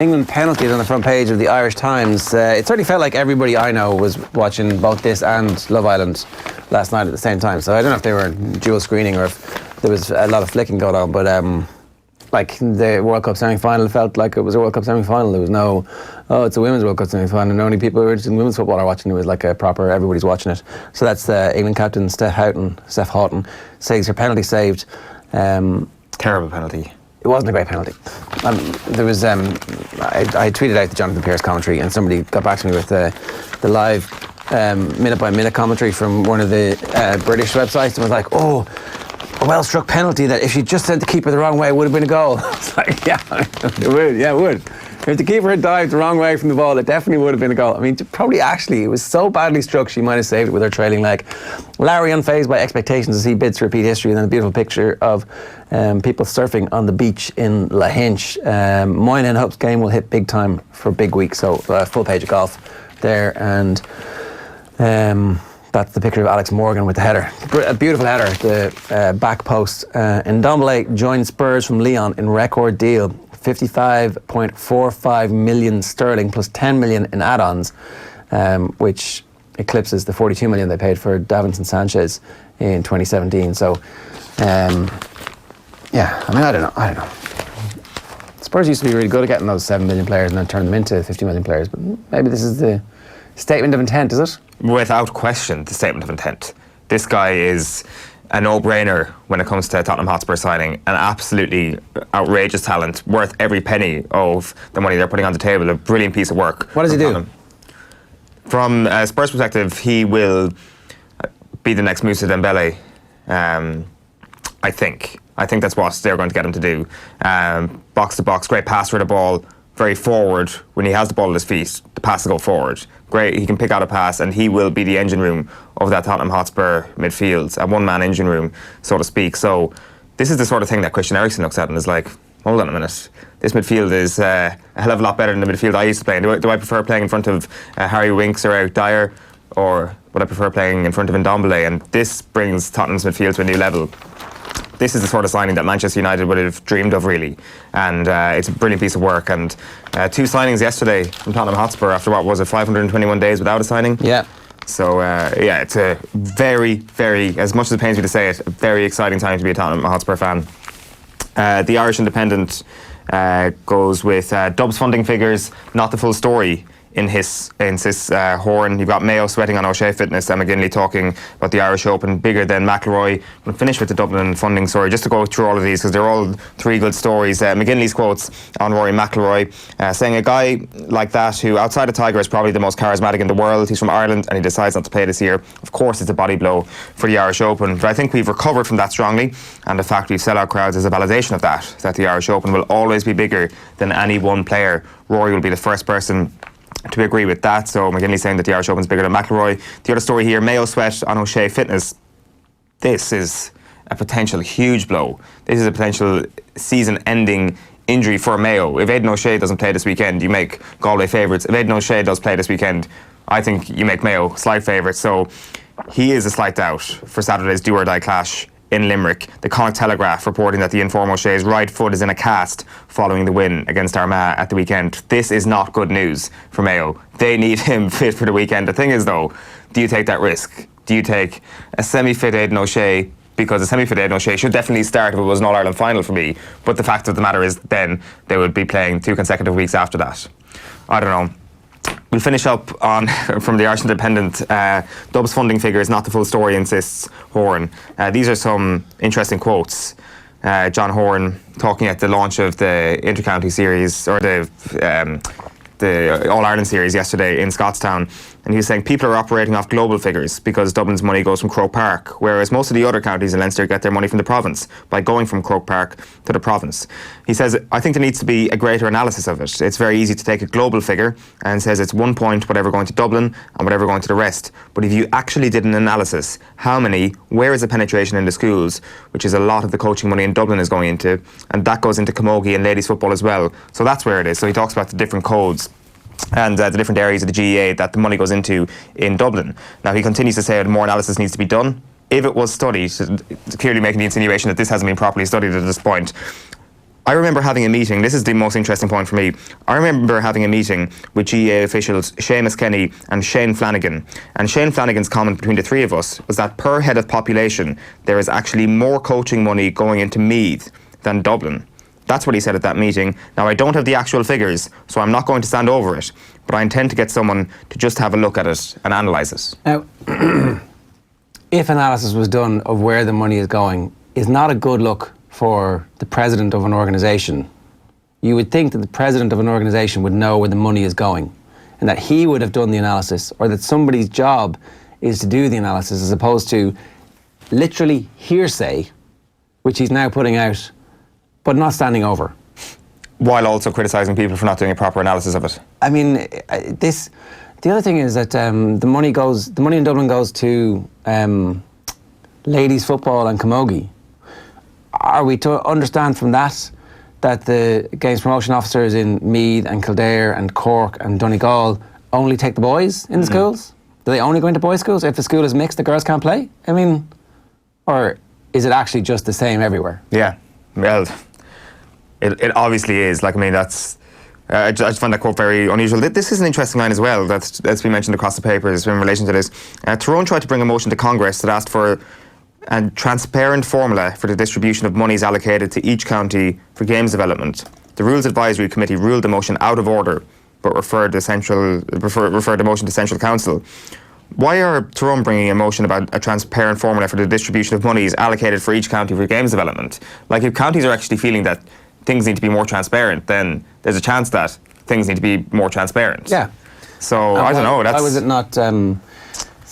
England penalties on the front page of the Irish Times. It certainly felt like everybody I know was watching both this and Love Island last night at the same time. So I don't know if they were dual screening or if there was a lot of flicking going on. But like the World Cup semi-final felt like it was a World Cup semi-final. There was no, oh, it's a women's World Cup semi-final, and only people who are interested in women's football are watching it. It was like a proper, everybody's watching it. So that's England captain Steph Houghton says her penalty saved. Terrible penalty. It wasn't a great penalty. There was I tweeted out the Jonathan Pearce commentary, and somebody got back to me with the live minute-by-minute commentary from one of the British websites, and was like, "Oh, a well-struck penalty that if you just sent the keeper the wrong way, it would have been a goal." It's like, yeah, it would. Yeah, it would. If the keeper had dived the wrong way from the ball, it definitely would have been a goal. I mean, probably actually, it was so badly struck, she might have saved it with her trailing leg. Larry unfazed by expectations as he bids to repeat history, and then a beautiful picture of people surfing on the beach in Lahinch. Moynihan hopes game will hit big time for big week, so full page of golf there, and that's the picture of Alex Morgan with the header. A beautiful header, the back post. Ndombele joined Spurs from Lyon in record deal. 55.45 million sterling plus 10 million in add-ons, which eclipses the 42 million they paid for Davinson Sanchez in 2017. So, yeah, I mean, I don't know. Spurs used to be really good at getting those 7 million players and then turn them into 50 million players, but maybe this is the statement of intent, is it? Without question, the statement of intent. This guy is a no-brainer when it comes to Tottenham Hotspur signing. An absolutely outrageous talent, worth every penny of the money they're putting on the table. A brilliant piece of work. What does he do? From a Spurs perspective, he will be the next Moussa Dembele, I think. I think that's what they're going to get him to do. Box to box, great pass for the ball, very forward. When he has the ball at his feet, the pass will go forward. Great, he can pick out a pass, and he will be the engine room of that Tottenham Hotspur midfield, a one-man engine room, so to speak. So this is the sort of thing that Christian Eriksen looks at and is like, hold on a minute, this midfield is a hell of a lot better than the midfield I used to play in. Do I prefer playing in front of Harry Winks or Eric Dyer, or would I prefer playing in front of Ndombele? And this brings Tottenham's midfield to a new level. This is the sort of signing that Manchester United would have dreamed of, really. And it's a brilliant piece of work. And 2 signings yesterday from Tottenham Hotspur after, what was it, 521 days without a signing? Yeah. So, yeah, it's a very, very, as much as it pains me to say it, a very exciting time to be a Tottenham Hotspur fan. The Irish Independent goes with Dubs funding figures, not the full story. In his horn, you've got Mayo sweating on O'Shea fitness, and McGinley talking about the Irish Open bigger than McIlroy. We'll finish with the Dublin funding story, just to go through all of these, because they're all 3 good stories. McGinley's quotes on Rory McIlroy, saying a guy like that, who outside of Tiger is probably the most charismatic in the world, he's from Ireland and he decides not to play this year. Of course it's a body blow for the Irish Open, but I think we've recovered from that strongly, and the fact we've sellout crowds is a validation of that the Irish Open will always be bigger than any one player. Rory will be the first person to agree with that. So McGinley saying that the Irish Open's bigger than McIlroy. The other story here, Mayo sweat on O'Shea fitness. This is a potential huge blow. This is a potential season-ending injury for Mayo. If Aidan O'Shea doesn't play this weekend, you make Galway favourites. If Aidan O'Shea does play this weekend, I think you make Mayo slight favourites. So he is a slight doubt for Saturday's do-or-die clash in Limerick. The Connacht Telegraph reporting that the inform O'Shea's right foot is in a cast following the win against Armagh at the weekend. This is not good news for Mayo. They need him fit for the weekend. The thing is, though, do you take that risk? Do you take a semi-fit Aidan O'Shea? Because a semi-fit Aidan O'Shea should definitely start if it was an All-Ireland final for me. But the fact of the matter is then they would be playing 2 consecutive weeks after that. I don't know. We'll finish up on from the Irish Independent. Dubs funding figure is not the full story, insists Horan. These are some interesting quotes. John Horan talking at the launch of the Inter-County series, or the All-Ireland series yesterday in Scottstown, and he was saying people are operating off global figures because Dublin's money goes from Croke Park, whereas most of the other counties in Leinster get their money from the province by going from Croke Park to the province. He says, I think there needs to be a greater analysis of it. It's very easy to take a global figure and says it's 1 point whatever going to Dublin and whatever going to the rest. But if you actually did an analysis, how many, where is the penetration in the schools, which is a lot of the coaching money in Dublin is going into, and that goes into camogie and ladies football as well. So that's where it is. So he talks about the different codes and the different areas of the GEA that the money goes into in Dublin. Now, he continues to say that more analysis needs to be done. If it was studied, clearly making the insinuation that this hasn't been properly studied at this point, I remember having a meeting, this is the most interesting point for me. I remember having a meeting with GAA officials Seamus Kenny and Shane Flanagan. And Shane Flanagan's comment between the three of us was that per head of population, there is actually more coaching money going into Meath than Dublin. That's what he said at that meeting. Now, I don't have the actual figures, so I'm not going to stand over it, but I intend to get someone to just have a look at it and analyse it. Now, if analysis was done of where the money is going, is not a good look for the president of an organisation. You would think that the president of an organisation would know where the money is going and that he would have done the analysis, or that somebody's job is to do the analysis, as opposed to literally hearsay, which he's now putting out, but not standing over. While also criticising people for not doing a proper analysis of it. I mean, the other thing is that the money in Dublin goes to ladies football and camogie. Are we to understand from that the games promotion officers in Meath and Kildare and Cork and Donegal only take the boys in the schools? Do they only go into boys' schools? If the school is mixed, the girls can't play? I mean, or is it actually just the same everywhere? Yeah, well, it obviously is. Like, I mean, that's... I just find that quote very unusual. This is an interesting line as well that's been mentioned across the papers in relation to this. Tyrone tried to bring a motion to Congress that asked for a transparent formula for the distribution of monies allocated to each county for games development. The Rules Advisory Committee ruled the motion out of order, but referred the motion to Central Council. Why are Tyrone bringing a motion about a transparent formula for the distribution of monies allocated for each county for games development? Like, if counties are actually feeling that things need to be more transparent, then there's a chance that things need to be more transparent. Yeah. So, I don't know. Why was it not...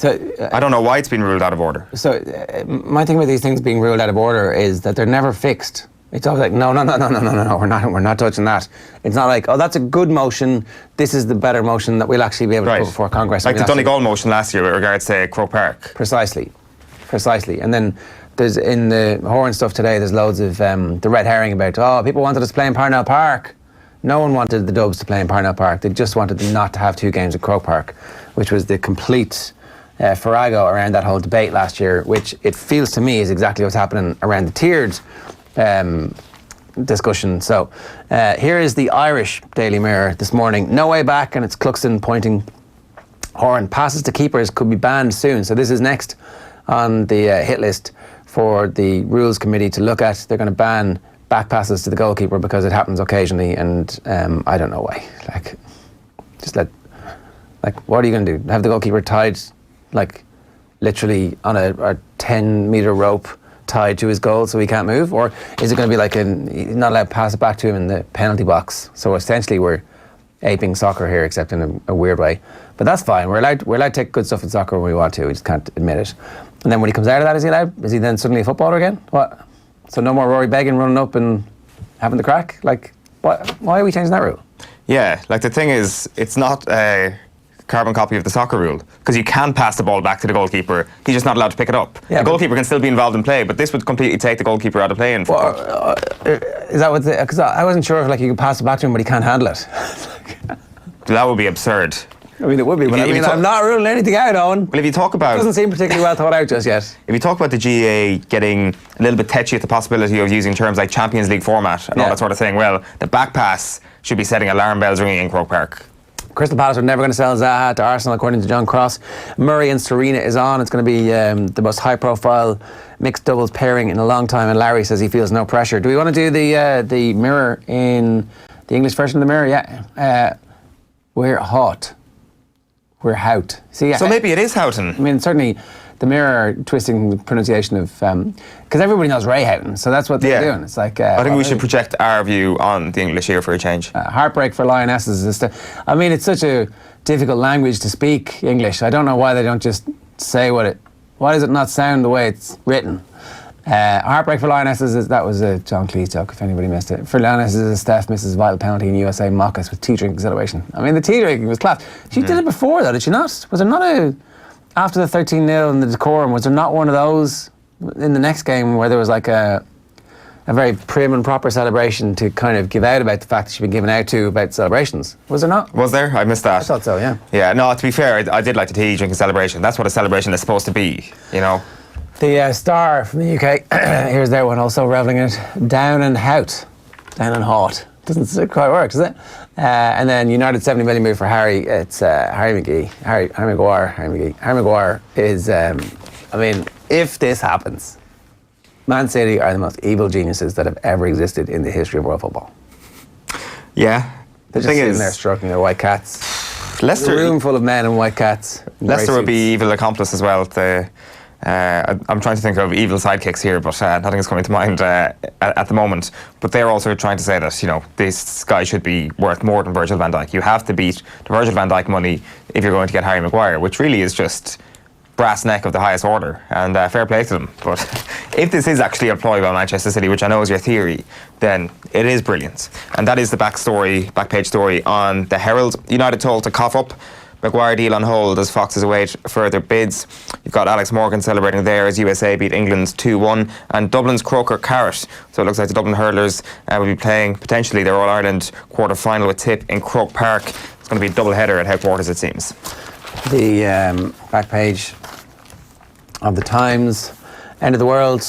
I don't know why it's been ruled out of order. So, my thing with these things being ruled out of order is that they're never fixed. It's always like, no, we're not touching that. It's not like, oh, that's a good motion, this is the better motion that we'll actually be able to put before Congress. Like the Donegal motion last year with regards to Croke Park. Precisely. And then there's, in the Horan stuff today, there's loads of the red herring about, oh, people wanted us to play in Parnell Park. No one wanted the Dubs to play in Parnell Park. They just wanted them not to have two games at Croke Park, which was the complete farrago around that whole debate last year, which it feels to me is exactly what's happening around the tiered discussion. So here is the Irish Daily Mirror this morning. No way back, and it's Cluxton pointing. Horan, passes to keepers could be banned soon. So this is next on the hit list for the Rules Committee to look at. They're going to ban back passes to the goalkeeper because it happens occasionally, and I don't know why. What are you going to do? Have the goalkeeper tied, like, literally on a 10-metre rope tied to his goal so he can't move? Or is it going to be like he's not allowed to pass it back to him in the penalty box? So essentially we're aping soccer here, except in a weird way. But that's fine. We're allowed to take good stuff in soccer when we want to. We just can't admit it. And then when he comes out of that, is he allowed? Is he then suddenly a footballer again? What? So no more Rory Began running up and having the crack? Like, why are we changing that rule? Yeah, like, the thing is, it's not a carbon copy of the soccer rule, because you can pass the ball back to the goalkeeper. He's just not allowed to pick it up. Yeah, the goalkeeper can still be involved in play, but this would completely take the goalkeeper out of play in football. Is that what? Because I wasn't sure if, like, you could pass it back to him, but he can't handle it. That would be absurd. I mean, it would be, but I'm not ruling anything out, Owen. Well, if you talk about... It doesn't seem particularly well thought out just yet. If you talk about the GAA getting a little bit tetchy at the possibility of using terms like Champions League format and all that sort of thing, well, the back pass should be setting alarm bells ringing in Croke Park. Crystal Palace are never going to sell Zaha to Arsenal, according to John Cross. Murray and Serena is on. It's going to be the most high-profile mixed doubles pairing in a long time, and Larry says he feels no pressure. Do we want to do the Mirror in the English version of the Mirror? Yeah. We're hot. We're hout. See, so maybe it is Houghton. I mean, certainly the Mirror twisting the pronunciation of... Because everybody knows Ray Houghton, so that's what they're doing. It's like... I think we should project our view on the English here for a change. Heartbreak for Lionesses. I mean, it's such a difficult language to speak, English. I don't know why they don't just say what it... Why does it not sound the way it's written? Heartbreak for Lionesses, that was a John Cleese joke, if anybody missed it. For Lionesses, Steph misses vital penalty in USA mock-us with tea drinking celebration. I mean, the tea drinking was class. She did it before, though, did she not? Was there not after the 13-0 and the decorum, was there not one of those in the next game where there was like a very prim and proper celebration to kind of give out about the fact that she'd been given out to about celebrations? Was there not? Was there? I missed that. I thought so, yeah. Yeah, no, to be fair, I did like the tea drinking celebration. That's what a celebration is supposed to be, you know? The Star from the UK, here's their one, also revelling in it. Down and Hout. Down in Hart. Doesn't quite work, does it? And then United 70 million move for Harry. It's Harry McGee. Harry Maguire is, I mean, if this happens, Man City are the most evil geniuses that have ever existed in the history of world football. Yeah. They're just sitting there stroking their white cats. Leicester, a room full of men in white cats. Leicester would be evil accomplice as well. I'm trying to think of evil sidekicks here, but nothing is coming to mind at the moment. But they're also trying to say that, this guy should be worth more than Virgil van Dijk. You have to beat the Virgil van Dijk money if you're going to get Harry Maguire, which really is just brass neck of the highest order, and fair play to them. But if this is actually a ploy by Manchester City, which I know is your theory, then it is brilliant. And that is the back page story on the Herald. United told to cough up. Maguire deal on hold as Foxes await further bids. You've got Alex Morgan celebrating there as USA beat England 2-1, and Dublin's Croker Carrot. So it looks like the Dublin Hurlers will be playing potentially their All-Ireland quarter-final with Tip in Croke Park. It's going to be a double header at headquarters, it seems. The back page of the Times. End of the world.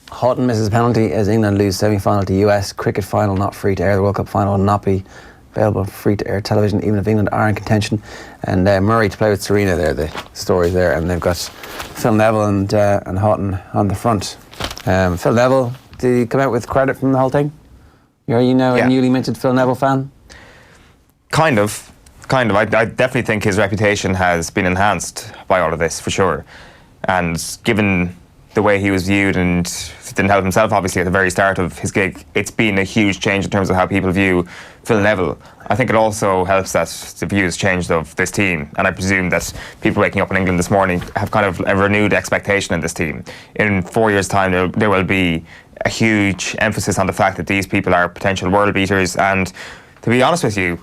Houghton misses penalty as England lose semi-final to US. Cricket final not free to air. The World Cup final will not be available free to air television, even if England are in contention. And Murray to play with Serena there, the stories there. And they've got Phil Neville and Houghton on the front. Phil Neville, did he come out with credit from the whole thing? Are you now a newly minted Phil Neville fan? Kind of. I definitely think his reputation has been enhanced by all of this, for sure. And given the way he was viewed, and didn't help himself obviously at the very start of his gig, it's been a huge change in terms of how people view Phil Neville. I think it also helps that the views changed of this team, and I presume that people waking up in England this morning have kind of a renewed expectation in this team. In 4 years' time there will be a huge emphasis on the fact that these people are potential world beaters, and to be honest with you,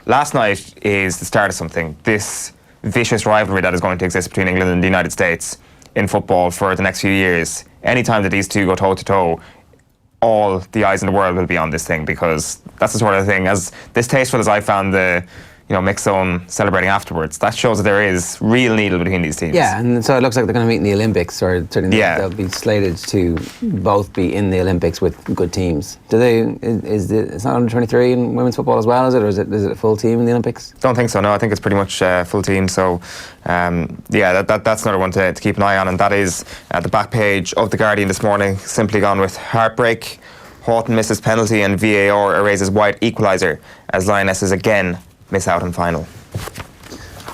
last night is the start of something. This vicious rivalry that is going to exist between England and the United States in football for the next few years. Anytime that these two go toe-to-toe, all the eyes in the world will be on this thing, because that's the sort of thing, as distasteful as I found the mixed zone celebrating afterwards, that shows that there is real needle between these teams. Yeah, and so it looks like they're going to meet in the Olympics, or certainly they'll be slated to both be in the Olympics with good teams. It's not under 23 in women's football as well, is it? Or is it a full team in the Olympics? Don't think so, no. I think it's pretty much full team. So, that's another one to keep an eye on, and that is the back page of The Guardian this morning, simply gone with heartbreak. Houghton misses penalty and VAR erases white equaliser as Lionesses again miss out on final.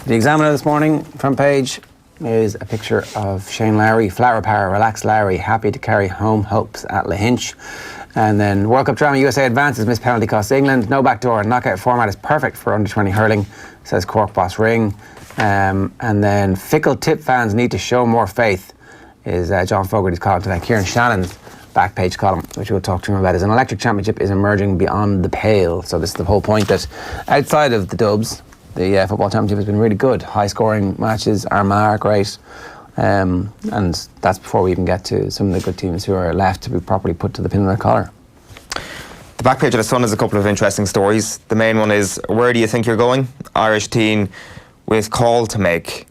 The Examiner this morning, front page, is a picture of Shane Lowry, flower power, relaxed Lowry, happy to carry home hopes at Lahinch. And then World Cup drama, USA advances, missed penalty costs England. No backdoor, knockout format is perfect for under-20 hurling, says Cork boss Ring. And then fickle Tip fans need to show more faith, is John Fogarty's column today. Kieran Shannon's back page column, which we'll talk to him about, is an electric championship is emerging beyond the pale. So this is the whole point, that outside of the dubs, the football championship has been really good. High scoring matches, Armagh are great, and that's before we even get to some of the good teams who are left to be properly put to the pin of their collar. The back page of the Sun has a couple of interesting stories. The main one is, where do you think you're going? Irish teen with call to make,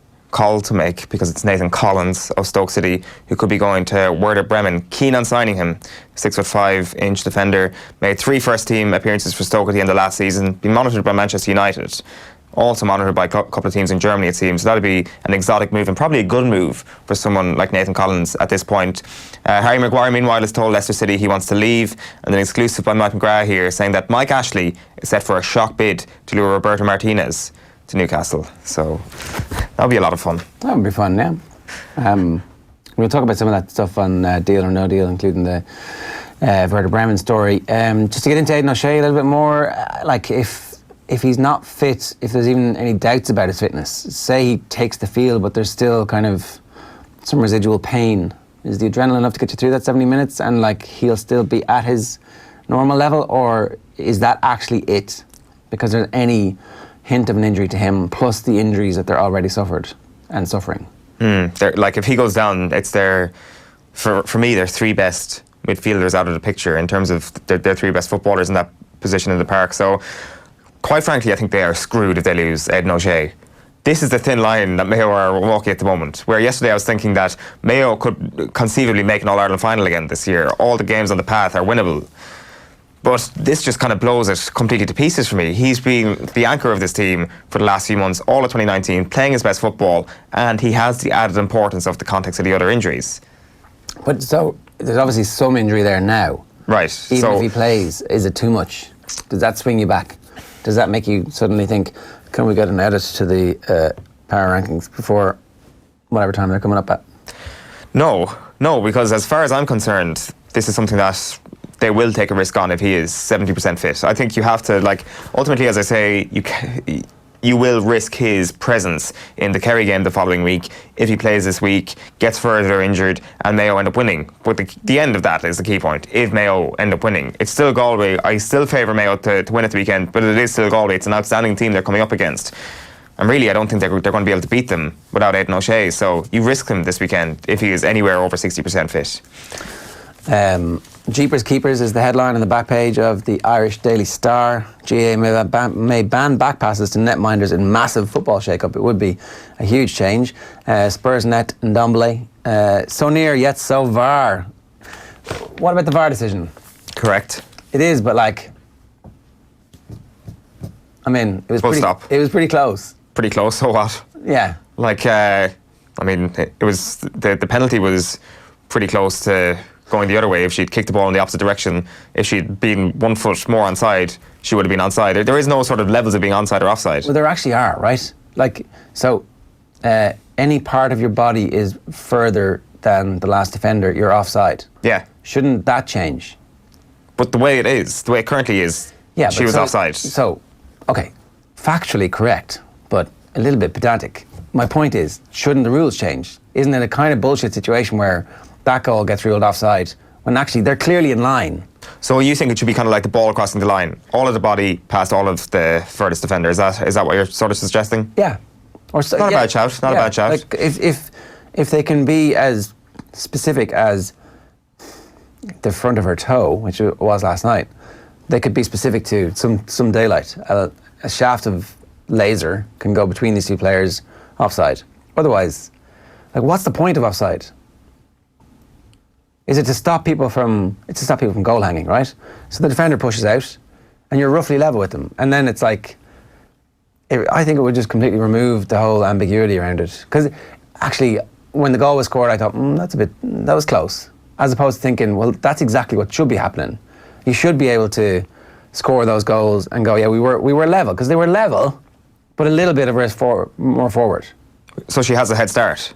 because it's Nathan Collins of Stoke City who could be going to Werder Bremen. Keen on signing him. 6'5" defender. Made 3 first-team appearances for Stoke at the end of last season. Been monitored by Manchester United. Also monitored by a couple of teams in Germany, it seems. So that'll be an exotic move, and probably a good move for someone like Nathan Collins at this point. Harry Maguire, meanwhile, has told Leicester City he wants to leave. And an exclusive by Mike McGrath here, saying that Mike Ashley is set for a shock bid to lure Roberto Martinez to Newcastle. So that'll be a lot of fun. That would be fun, yeah. We'll talk about some of that stuff on Deal or No Deal, including the Werder Bremen story. Just to get into Aidan O'Shea a little bit more, if he's not fit, if there's even any doubts about his fitness, say he takes the field but there's still kind of some residual pain, is the adrenaline enough to get you through that 70 minutes and he'll still be at his normal level, or is that actually it? Because there's any hint of an injury to him, plus the injuries that they're already suffered and suffering. If he goes down, it's for me, their 3 best midfielders out of the picture in terms of their 3 best footballers in that position in the park. So, quite frankly, I think they are screwed if they lose Aidan O'Shea. This is the thin line that Mayo are walking at the moment, where yesterday I was thinking that Mayo could conceivably make an All-Ireland final again this year. All the games on the path are winnable. But this just kind of blows it completely to pieces for me. He's been the anchor of this team for the last few months, all of 2019, playing his best football, and he has the added importance of the context of the other injuries. But so there's obviously some injury there now. Right. Even if he plays, is it too much? Does that swing you back? Does that make you suddenly think, can we get an edit to the power rankings before whatever time they're coming up at? No, because as far as I'm concerned, this is something that they will take a risk on if he is 70% fit. I think you have to, ultimately, as I say, you will risk his presence in the Kerry game the following week if he plays this week, gets further injured, and Mayo end up winning. But the end of that is the key point. If Mayo end up winning, it's still Galway. I still favour Mayo to win at the weekend, but it is still Galway. It's an outstanding team they're coming up against. And really, I don't think they're going to be able to beat them without Aidan O'Shea. So you risk him this weekend if he is anywhere over 60% fit. Jeepers Keepers is the headline on the back page of the Irish Daily Star. GA may ban back passes to netminders in massive football shake-up. It would be a huge change. Spurs net and Ndombele. So near yet so far. What about the VAR decision? Correct. It is, but it was it was pretty close. Pretty close, so what? Yeah. It was the penalty was pretty close to going the other way. If she'd kicked the ball in the opposite direction, if she'd been 1 foot more onside, she would have been onside. There is no sort of levels of being onside or offside. Well, there actually are, right? Any part of your body is further than the last defender, you're offside. Yeah. Shouldn't that change? But the way it currently is, she was offside. So, okay, factually correct, but a little bit pedantic. My point is, shouldn't the rules change? Isn't it a kind of bullshit situation where that goal gets ruled offside when actually they're clearly in line? So you think it should be kind of like the ball crossing the line, all of the body past all of the furthest defender? Is that what you're sort of suggesting? Yeah. Not a bad shout. Not a bad shout. If they can be as specific as the front of her toe, which it was last night, they could be specific to some daylight. A shaft of laser can go between these two players offside. Otherwise, what's the point of offside? Is it to stop people from goal hanging, right? So the defender pushes out and you're roughly level with them. And then it's I think it would just completely remove the whole ambiguity around it. Because actually, when the goal was scored, I thought, that was close. As opposed to thinking, well, that's exactly what should be happening. You should be able to score those goals and go, yeah, we were level. Because they were level, but a little bit of risk more forward. So she has a head start.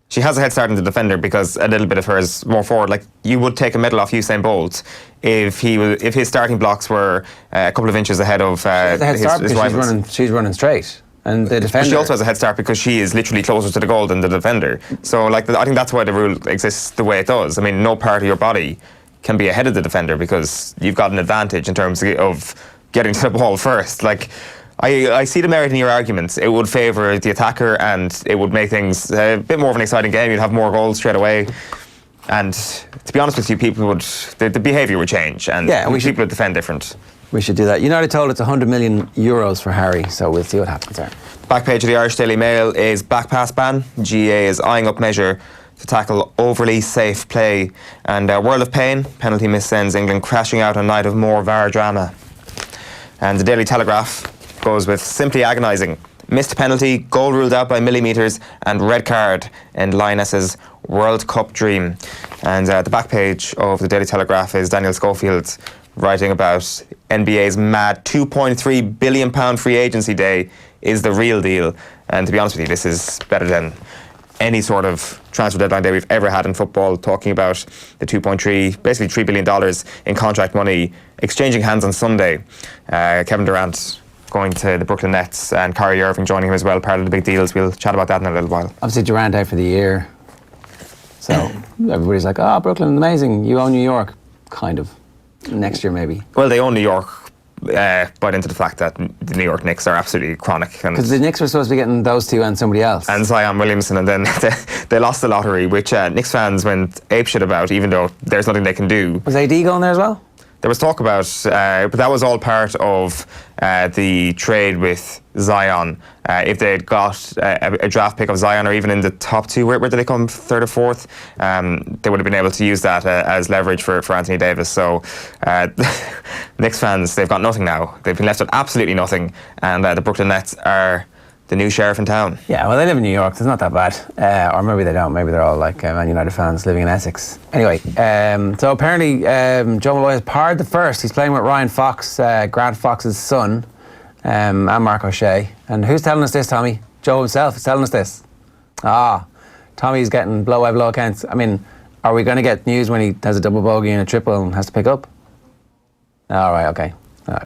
She has a head start in the defender because a little bit of hers more forward. You would take a medal off Usain Bolt if his starting blocks were a couple of inches ahead of his rivals. She's running straight, and the defender. But she also has a head start because she is literally closer to the goal than the defender. So I think that's why the rule exists the way it does. No part of your body can be ahead of the defender because you've got an advantage in terms of getting to the ball first. I see the merit in your arguments. It would favour the attacker and it would make things a bit more of an exciting game. You'd have more goals straight away. And to be honest with you, the behaviour would change and people would defend different. We should do that. United told it's 100 million euros for Harry, so we'll see what happens there. Back page of the Irish Daily Mail is back pass ban. GA is eyeing up measure to tackle overly safe play. And World of Pain, penalty miss sends England crashing out a night of more VAR drama. And the Daily Telegraph goes with simply agonising. Missed penalty, goal ruled out by millimetres, and red card in Lioness's World Cup dream. And the back page of the Daily Telegraph is Daniel Schofield writing about NBA's mad £2.3 billion free agency day is the real deal. And to be honest with you, this is better than any sort of transfer deadline day we've ever had in football, talking about the basically $3 billion in contract money exchanging hands on Sunday. Kevin Durant going to the Brooklyn Nets and Kyrie Irving joining him as well, part of the big deals. We'll chat about that in a little while. Obviously Durant out for the year, so everybody's like, Brooklyn, amazing, you own New York. Kind of. Next year maybe. Well, they own New York, but into the fact that the New York Knicks are absolutely chronic. Because the Knicks were supposed to be getting those two and somebody else. And Zion Williamson, and then they lost the lottery, which Knicks fans went apeshit about, even though there's nothing they can do. Was AD going there as well? there was talk about, but that was all part of the trade with Zion. If they'd got a draft pick of Zion, or even in the top 2, where did they come, 3rd or 4th? They would have been able to use that as leverage for Anthony Davis. So Knicks fans, they've got nothing now. They've been left with absolutely nothing, and the Brooklyn Nets are the new sheriff in town. Yeah, well, they live in New York. It's not that bad. Or maybe they don't. Maybe they're all like Man United fans living in Essex. Anyway, so apparently Joe Malloy has parred the first. He's playing with Ryan Fox, Grant Fox's son, and Mark O'Shea. And who's telling us this, Tommy? Joe himself is telling us this. Tommy's getting blow by blow accounts. I mean, are we going to get news when he has a double bogey and a triple and has to pick up? All right, okay.